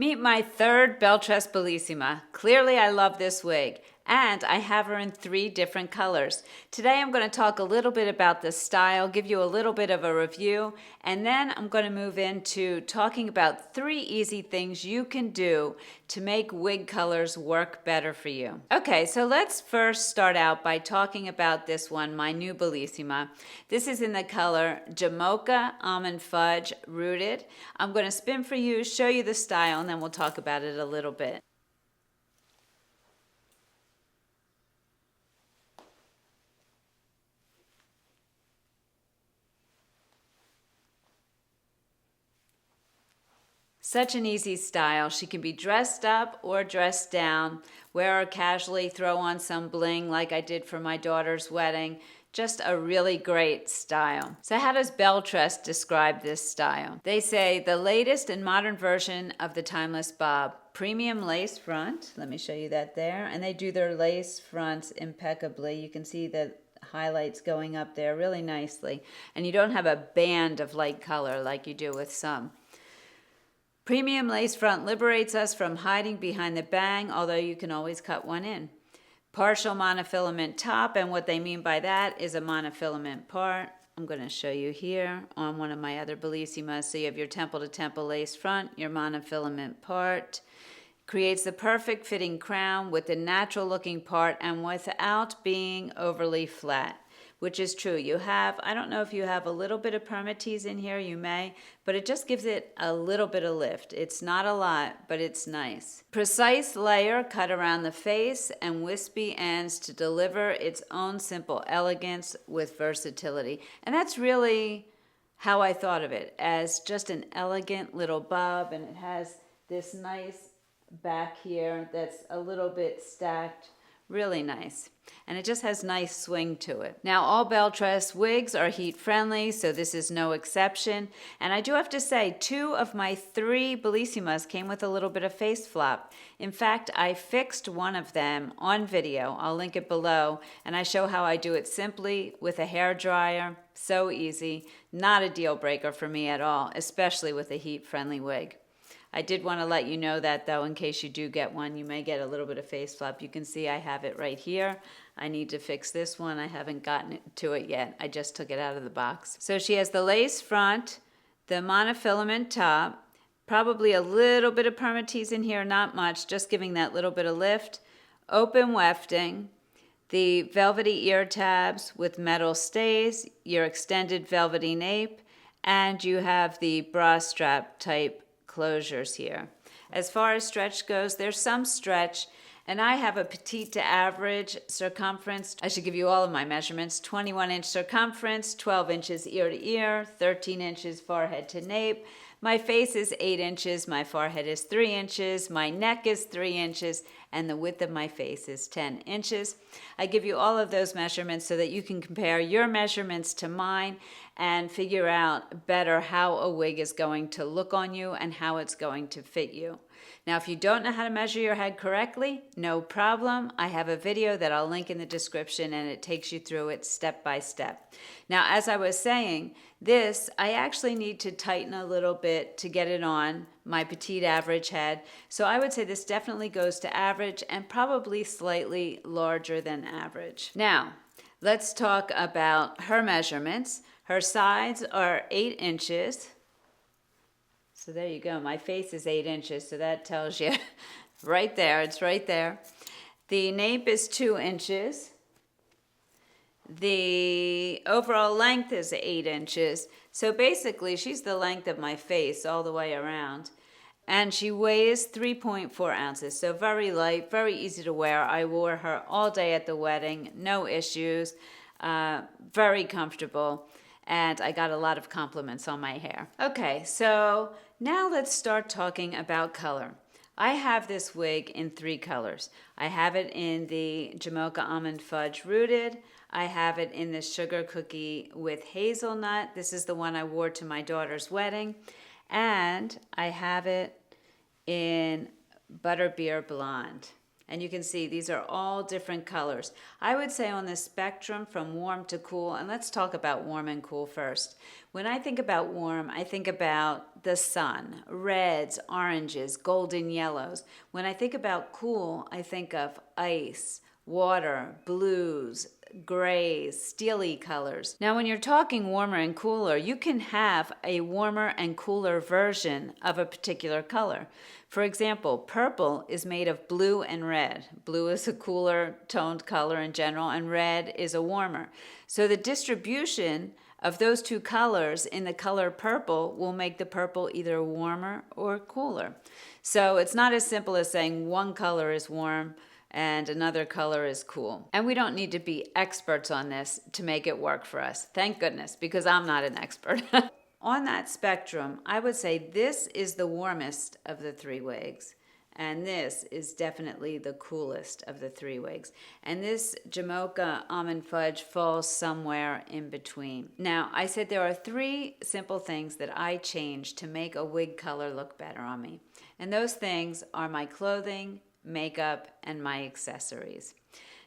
Meet my third Belle Tress Bellissima. Clearly I love this wig, and I have her in 3 different colors. Today I'm going to talk a little bit about the style, give you a little bit of a review, and then I'm going to move into talking about 3 easy things you can do to make wig colors work better for you. Okay, so let's first start out by talking about this one, my new Bellissima. This is in the color Jamocha Almond Fudge Rooted. I'm going to spin for you, show you the style, and then we'll talk about it a little bit. Such an easy style. She can be dressed up or dressed down, wear her casually, throw on some bling like I did for my daughter's wedding. Just a really great style. So how does Belle Tress describe this style? They say the latest and modern version of the timeless bob. Premium lace front. Let me show you that there. And they do their lace fronts impeccably. You can see the highlights going up there really nicely. And you don't have a band of light color like you do with some. Premium lace front liberates us from hiding behind the bang, although you can always cut one in. Partial monofilament top, and what they mean by that is a monofilament part. I'm going to show you here on one of my other Bellissimas. So you have your temple to temple lace front, your monofilament part. Creates the perfect fitting crown with the natural looking part and without being overly flat. Which is true. You have, I don't know if you have a little bit of permatease in here, you may, but it just gives it a little bit of lift. It's not a lot, but it's nice. Precise layer cut around the face and wispy ends to deliver its own simple elegance with versatility. And that's really how I thought of it, as just an elegant little bob, and it has this nice back here that's a little bit stacked. Really nice. And it just has nice swing to it. Now, all Belle Tress wigs are heat friendly, so this is no exception. And I do have to say, 2 of my 3 Bellissimas came with a little bit of face flop. In fact, I fixed one of them on video. I'll link it below. And I show how I do it simply with a hair dryer. So easy. Not a deal breaker for me at all, especially with a heat friendly wig. I did want to let you know that, though, in case you do get one, you may get a little bit of face flop. You can see I have it right here. I need to fix this one. I haven't gotten to it yet. I just took it out of the box. So she has the lace front, the monofilament top, probably a little bit of permatease in here, not much, just giving that little bit of lift, open wefting, the velvety ear tabs with metal stays, your extended velvety nape, and you have the bra strap type closures here. As far as stretch goes, there's some stretch, and I have a petite to average circumference. I should give you all of my measurements. 21-inch circumference, 12 inches ear to ear, 13 inches forehead to nape. My face is 8 inches, my forehead is 3 inches, my neck is 3 inches, and the width of my face is 10 inches. I give you all of those measurements so that you can compare your measurements to mine and figure out better how a wig is going to look on you and how it's going to fit you. Now, if you don't know how to measure your head correctly, no problem. I have a video that I'll link in the description, and it takes you through it step by step. Now, as I was saying, this, I actually need to tighten a little bit to get it on my petite average head. So I would say this definitely goes to average and probably slightly larger than average. Now, let's talk about her measurements. Her sides are 8 inches. So there you go. My face is 8 inches, so that tells you right there. It's right there. The nape is 2 inches. The overall length is 8 inches. So basically, she's the length of my face all the way around. And she weighs 3.4 ounces, so very light, very easy to wear. I wore her all day at the wedding, no issues, very comfortable. And I got a lot of compliments on my hair. Okay, so now let's start talking about color. I have this wig in 3 colors. I have it in the Jamocha Almond Fudge Rooted. I have it in the Sugar Cookie with Hazelnut. This is the one I wore to my daughter's wedding. And I have it in Butterbeer Blonde. And you can see these are all different colors. I would say on the spectrum from warm to cool, and let's talk about warm and cool first. When I think about warm, I think about the sun, reds, oranges, golden yellows. When I think about cool, I think of ice, water, blues, grays, steely colors. Now, when you're talking warmer and cooler, you can have a warmer and cooler version of a particular color. For example, purple is made of blue and red. Blue is a cooler toned color in general, and red is a warmer. So the distribution of those two colors in the color purple will make the purple either warmer or cooler. So it's not as simple as saying one color is warm and another color is cool. And we don't need to be experts on this to make it work for us. Thank goodness, because I'm not an expert. On that spectrum, I would say this is the warmest of the three wigs, and this is definitely the coolest of the three wigs. And this Jamocha Almond Fudge falls somewhere in between. Now, I said there are three simple things that I change to make a wig color look better on me. And those things are my clothing, makeup, and my accessories.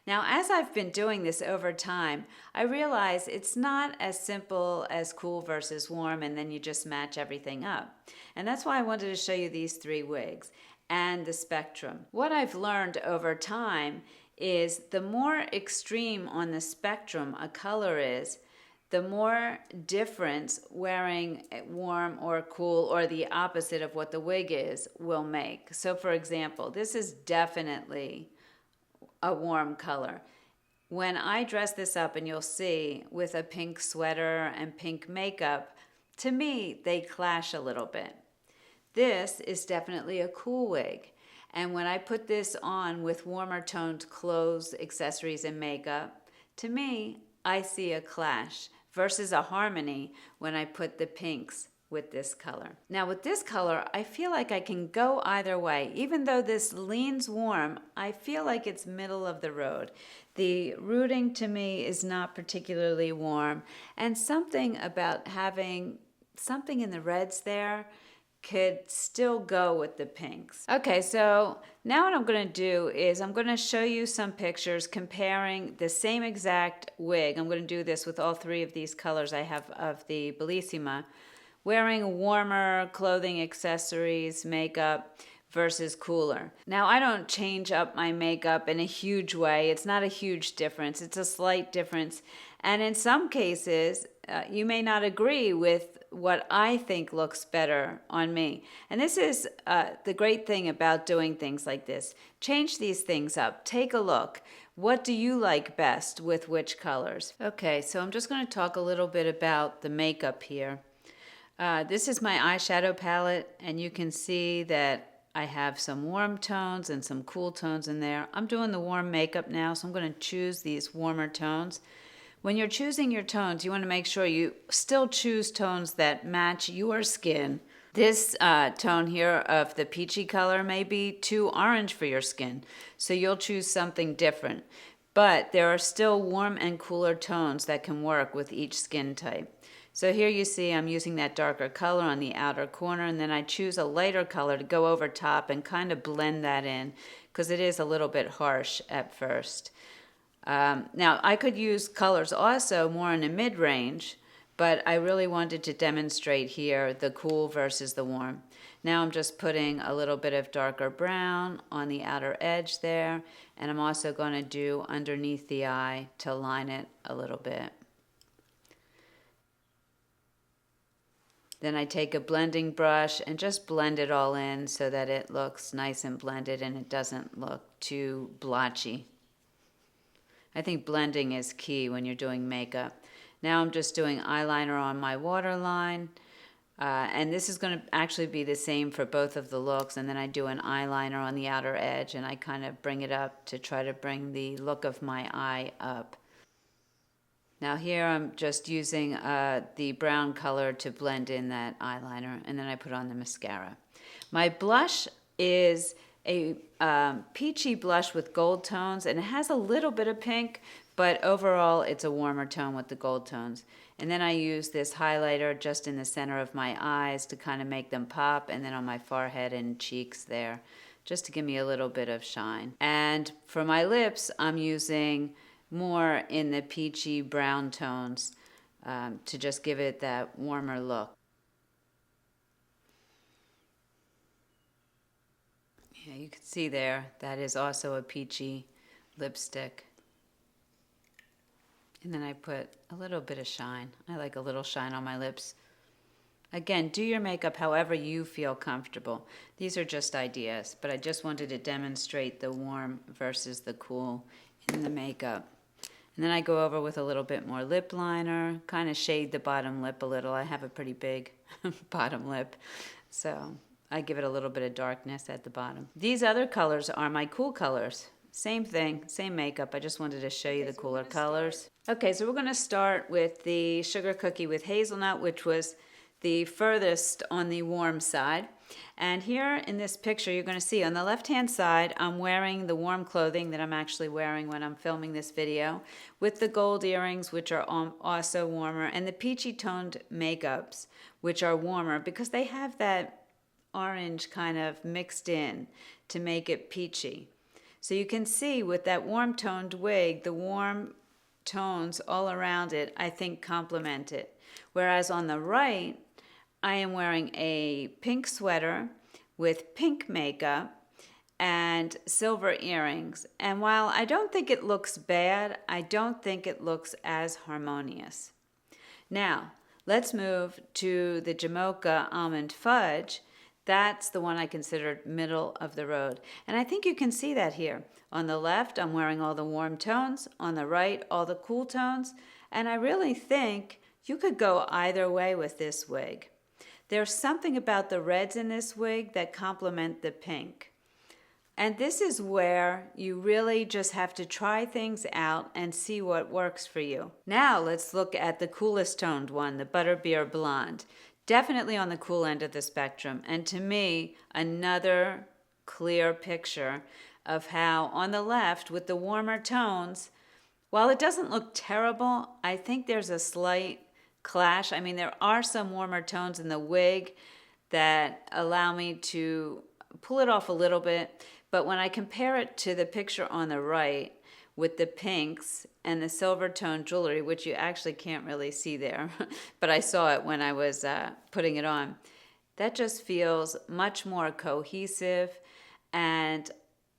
Now, as I've been doing this over time, I realize it's not as simple as cool versus warm and then you just match everything up. And that's why I wanted to show you these three wigs and the spectrum. What I've learned over time is the more extreme on the spectrum a color is, the more difference wearing warm or cool or the opposite of what the wig is will make. So for example, this is definitely a warm color. When I dress this up, and you'll see with a pink sweater and pink makeup, to me they clash a little bit. This is definitely a cool wig. And when I put this on with warmer toned clothes, accessories, and makeup, to me, I see a clash versus a harmony when I put the pinks with this color. Now with this color, I feel like I can go either way. Even though this leans warm, I feel like it's middle of the road. The rooting to me is not particularly warm, and something about having something in the reds there could still go with the pinks. Okay, so now what I'm gonna do is I'm gonna show you some pictures comparing the same exact wig. I'm gonna do this with all three of these colors I have of the Bellissima, wearing warmer clothing, accessories, makeup versus cooler. Now, I don't change up my makeup in a huge way. It's not a huge difference. It's a slight difference. And in some cases, you may not agree with what I think looks better on me. And this is the great thing about doing things like this. Change these things up. Take a look. What do you like best with which colors? Okay, so I'm just going to talk a little bit about the makeup here. This is my eyeshadow palette, and you can see that I have some warm tones and some cool tones in there. I'm doing the warm makeup now, so I'm going to choose these warmer tones. When you're choosing your tones, you want to make sure you still choose tones that match your skin. This tone here of the peachy color may be too orange for your skin, so you'll choose something different. But there are still warm and cooler tones that can work with each skin type. So here you see I'm using that darker color on the outer corner, and then I choose a lighter color to go over top and kind of blend that in because it is a little bit harsh at first. Now I could use colors also more in the mid-range, but I really wanted to demonstrate here the cool versus the warm. Now I'm just putting a little bit of darker brown on the outer edge there, and I'm also going to do underneath the eye to line it a little bit. Then I take a blending brush and just blend it all in so that it looks nice and blended and it doesn't look too blotchy. I think blending is key when you're doing makeup. Now I'm just doing eyeliner on my waterline. And this is going to actually be the same for both of the looks. And then I do an eyeliner on the outer edge and I kind of bring it up to try to bring the look of my eye up. Now here I'm just using the brown color to blend in that eyeliner, and then I put on the mascara. My blush is a peachy blush with gold tones, and it has a little bit of pink, but overall it's a warmer tone with the gold tones. And then I use this highlighter just in the center of my eyes to kind of make them pop, and then on my forehead and cheeks there just to give me a little bit of shine. And for my lips, I'm using more in the peachy brown tones to just give it that warmer look. Yeah, you can see there, that is also a peachy lipstick. And then I put a little bit of shine. I like a little shine on my lips. Again, do your makeup however you feel comfortable. These are just ideas, but I just wanted to demonstrate the warm versus the cool in the makeup. And then I go over with a little bit more lip liner, kind of shade the bottom lip a little. I have a pretty big bottom lip, so I give it a little bit of darkness at the bottom. These other colors are my cool colors. Same thing, same makeup. I just wanted to show you the cooler colors. Okay, so we're going to start with the Sugar Cookie with Hazelnut, which was the furthest on the warm side. And here in this picture, you're going to see on the left-hand side, I'm wearing the warm clothing that I'm actually wearing when I'm filming this video, with the gold earrings, which are also warmer, and the peachy toned makeups, which are warmer because they have that orange kind of mixed in to make it peachy. So you can see with that warm toned wig, the warm tones all around it, I think complement it. Whereas on the right, I am wearing a pink sweater with pink makeup and silver earrings. And while I don't think it looks bad, I don't think it looks as harmonious. Now, let's move to the Jamocha Almond Fudge. That's the one I considered middle of the road. And I think you can see that here. On the left, I'm wearing all the warm tones. On the right, all the cool tones. And I really think you could go either way with this wig. There's something about the reds in this wig that complement the pink. And this is where you really just have to try things out and see what works for you. Now let's look at the coolest toned one, the Butterbeer Blonde. Definitely on the cool end of the spectrum. And to me, another clear picture of how on the left with the warmer tones, while it doesn't look terrible, I think there's a slight clash. I mean, there are some warmer tones in the wig that allow me to pull it off a little bit. But when I compare it to the picture on the right with the pinks and the silver tone jewelry, which you actually can't really see there, but I saw it when I was putting it on, that just feels much more cohesive, and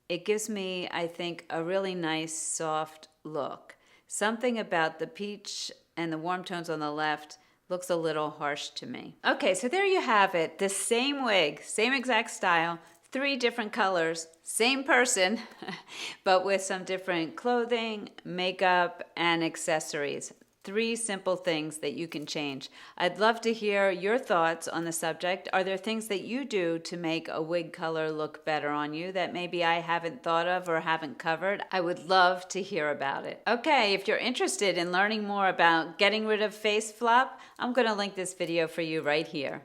it gives me, I think, a really nice soft look. Something about the peach and the warm tones on the left looks a little harsh to me. Okay, so there you have it. The same wig, same exact style, 3 different colors, same person, but with some different clothing, makeup, and accessories. 3 simple things that you can change. I'd love to hear your thoughts on the subject. Are there things that you do to make a wig color look better on you that maybe I haven't thought of or haven't covered? I would love to hear about it. Okay, if you're interested in learning more about getting rid of face flop, I'm going to link this video for you right here.